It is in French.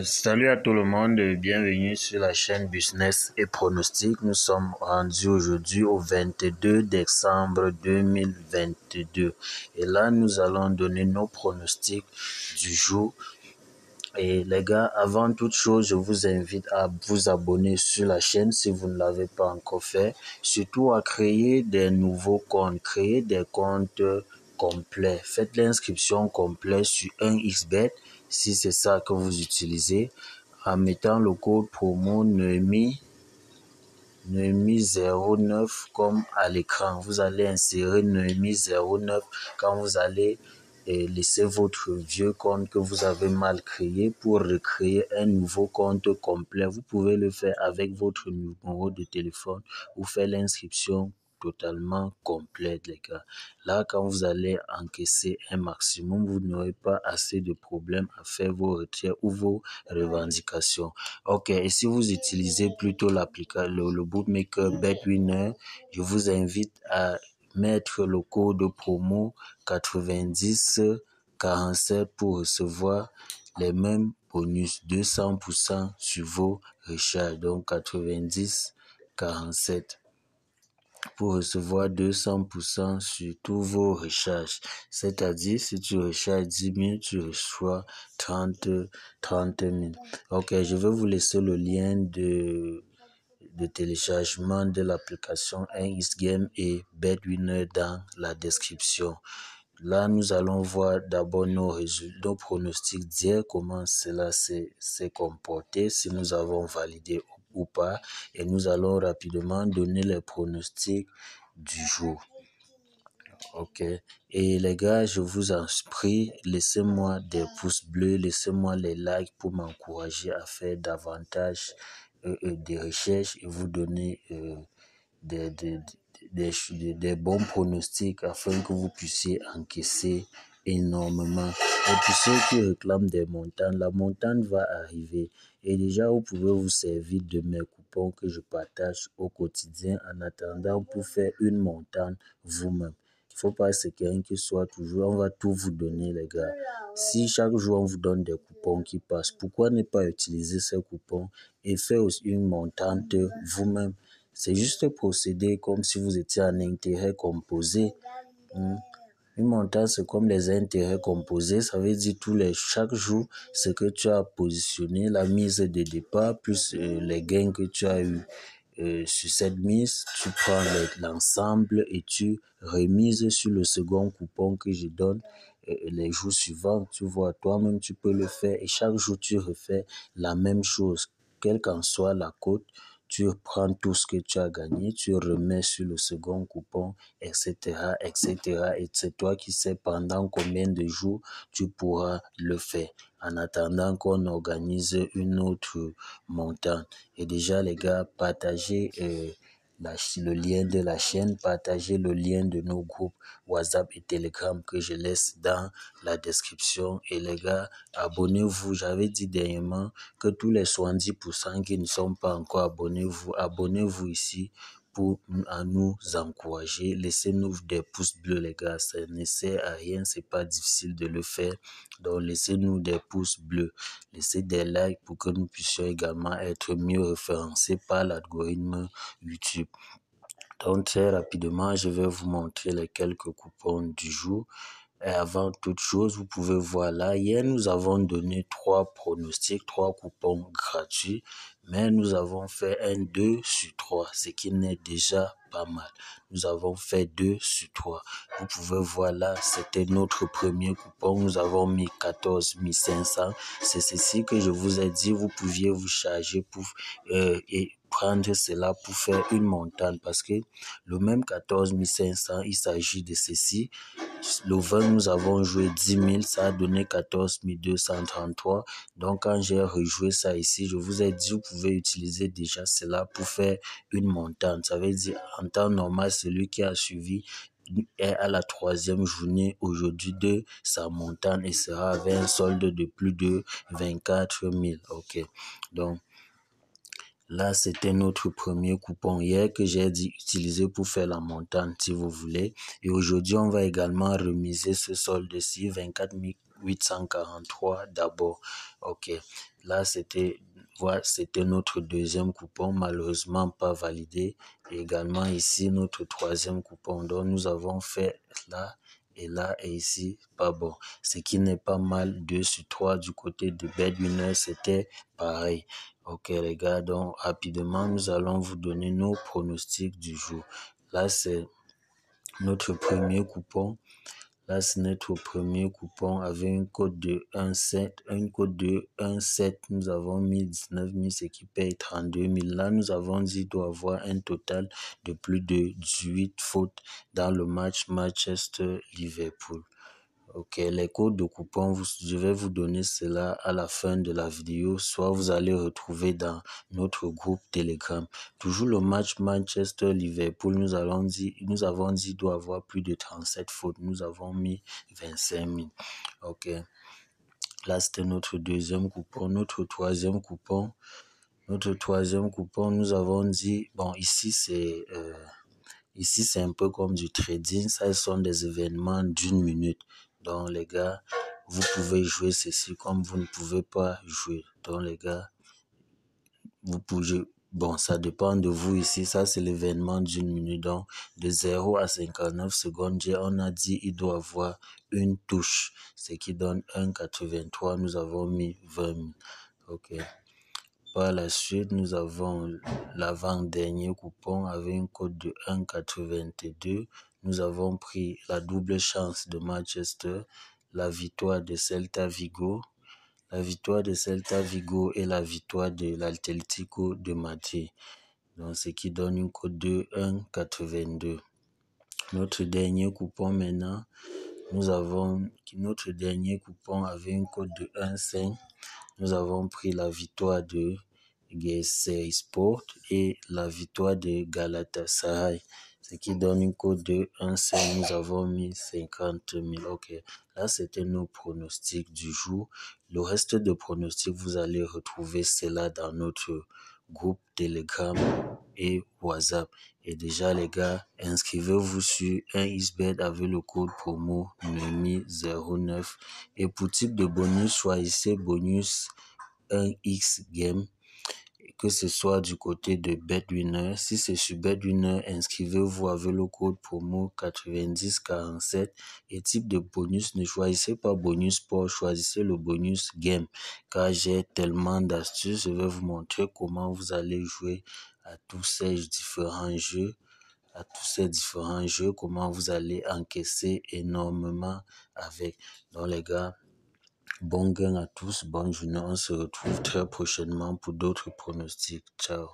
Salut à tout le monde, bienvenue sur la chaîne Business et Pronostic. Nous sommes rendus aujourd'hui au 22 décembre 2022 et là nous allons donner nos pronostics du jour. Et les gars, avant toute chose, je vous invite à vous abonner sur la chaîne si vous ne l'avez pas encore fait. Surtout à créer des nouveaux comptes, créer des comptes complets. Faites l'inscription complète sur 1xBet si c'est ça que vous utilisez en mettant le code promo Noémie09 comme à l'écran. Vous allez insérer Noémie09 quand vous allez laisser votre vieux compte que vous avez mal créé pour recréer un nouveau compte complet. Vous pouvez le faire avec votre numéro de téléphone ou faire l'inscription totalement complète, les gars. Là, quand vous allez encaisser un maximum, vous n'aurez pas assez de problèmes à faire vos retraits ou vos revendications. Ok, et si vous utilisez plutôt le bookmaker BetWinner, je vous invite à mettre le code promo 9047 pour recevoir les mêmes bonus 200% sur vos recharges. Donc 9047 pour recevoir 200% sur tous vos recharges. C'est-à-dire, si tu recharges 10 000, tu reçois 30 000. Ok, je vais vous laisser le lien de téléchargement de l'application 1xGame et BetWinner dans la description. Là, nous allons voir d'abord nos résultats, nos pronostics, dire comment cela s'est comporté, si nous avons validé ou pas, et nous allons rapidement donner les pronostics du jour. Ok. Et les gars, je vous en prie, laissez-moi des pouces bleus, laissez-moi les likes pour m'encourager à faire davantage de recherches et vous donner des bons pronostics afin que vous puissiez encaisser énormément. Et pour ceux qui réclament des montants, la montante va arriver. Et déjà, vous pouvez vous servir de mes coupons que je partage au quotidien en attendant pour faire une montante vous-même. Il ne faut pas se quelqu'un qui soit toujours, on va tout vous donner, les gars. Si chaque jour on vous donne des coupons qui passent, pourquoi ne pas utiliser ces coupons et faire aussi une montante vous-même? C'est juste procéder comme si vous étiez en intérêt composé. Une montante, c'est comme les intérêts composés. Ça veut dire chaque jour, ce que tu as positionné, la mise de départ, plus les gains que tu as eu sur cette mise, tu prends l'ensemble et tu remises sur le second coupon que je donne les jours suivants. Tu vois, toi-même, tu peux le faire et chaque jour, tu refais la même chose, quelle qu'en soit la cote. Tu prends tout ce que tu as gagné, tu remets sur le second coupon, etc., etc. Et c'est toi qui sais pendant combien de jours tu pourras le faire en attendant qu'on organise une autre montante. Et déjà, les gars, partagez le lien de la chaîne, partagez le lien de nos groupes WhatsApp et Telegram que je laisse dans la description. Et les gars, abonnez-vous. J'avais dit dernièrement que tous les 70% qui ne sont pas encore abonnez-vous ici pour nous encourager. Laissez-nous des pouces bleus, les gars. Ça ne sert à rien, c'est pas difficile de le faire. Donc, laissez-nous des pouces bleus. Laissez des likes pour que nous puissions également être mieux référencés par l'algorithme YouTube. Donc, très rapidement, je vais vous montrer les quelques coupons du jour. Et avant toute chose, vous pouvez voir là, hier, nous avons donné 3 pronostics, 3 coupons gratuits, mais nous avons fait un 2 sur 3, ce qui n'est déjà pas mal. Nous avons fait 2 sur 3. Vous pouvez voir là, c'était notre premier coupon. Nous avons mis 14 500. C'est ceci que je vous ai dit, vous pouviez vous charger pour et prendre cela pour faire une montante parce que le même 14 500, il s'agit de ceci. Le 20, nous avons joué 10 000, ça a donné 14 233. Donc, quand j'ai rejoué ça ici, je vous ai dit, vous pouvez utiliser déjà cela pour faire une montante. Ça veut dire, en temps normal, celui qui a suivi est à la 3e journée aujourd'hui de sa montante et sera avec un solde de plus de 24 000. Ok. Donc, là, c'était notre premier coupon hier que j'ai dit utiliser pour faire la montante si vous voulez. Et aujourd'hui, on va également remiser ce solde-ci, 843 d'abord. Ok, là c'était notre deuxième coupon, malheureusement pas validé. Et également ici notre troisième coupon. Donc nous avons fait là et ici pas bon. Ce qui n'est pas mal. 2 sur 3 du côté de BetWinner, c'était pareil. Ok les gars, donc rapidement nous allons vous donner nos pronostics du jour. Là c'est notre premier coupon. Là, c'est notre premier coupon avec une cote de 1,7. Une cote de 1,7. Nous avons mis 19 000, ce qui paye 32 000. Là, nous avons dit qu'il doit avoir un total de plus de 18 fautes dans le match Manchester-Liverpool. Ok, les codes de coupon, je vais vous donner cela à la fin de la vidéo, soit vous allez retrouver dans notre groupe Telegram. Toujours le match Manchester-Liverpool, nous avons dit qu'il doit avoir plus de 37 fautes. Nous avons mis 25 000. Ok, là c'était notre deuxième coupon. Notre troisième coupon, nous avons dit, bon ici c'est un peu comme du trading, ça ce sont des événements d'1 minute. Donc les gars, vous pouvez jouer ceci comme vous ne pouvez pas jouer. Donc les gars, vous pouvez, bon ça dépend de vous ici, ça c'est l'événement d'1 minute. Donc de 0 à 59 secondes, on a dit il doit avoir une touche, ce qui donne 1,83, nous avons mis 20 000. Ok. Par la suite, nous avons l'avant-dernier coupon avec une cote de 1,82. Nous avons pris la double chance de Manchester, la victoire de Celta Vigo, et la victoire de l'Atlético de Madrid. Donc, ce qui donne une cote de 1,82. Notre dernier coupon maintenant, nous avons notre dernier coupon avec une cote de 1,5. Nous avons pris la victoire de Sport et la victoire de Galatasaray, ce qui donne une cote de 1,5. Nous avons mis 50 000. Ok, là c'était nos pronostics du jour. Le reste de pronostics, vous allez retrouver cela dans notre groupe Telegram et WhatsApp. Et déjà les gars, inscrivez-vous sur 1xBet avec le code promo NEMI09. Et pour type de bonus, choisissez bonus 1x game, que ce soit du côté de BetWinner. Si c'est sur BetWinner, inscrivez-vous avec le code promo 9047. Et type de bonus, ne choisissez pas bonus sport, choisissez le bonus game, car j'ai tellement d'astuces. Je vais vous montrer comment vous allez jouer à tous ces différents jeux, comment vous allez encaisser énormément avec. Donc les gars, bon gain à tous, bonne journée, on se retrouve très prochainement pour d'autres pronostics. Ciao.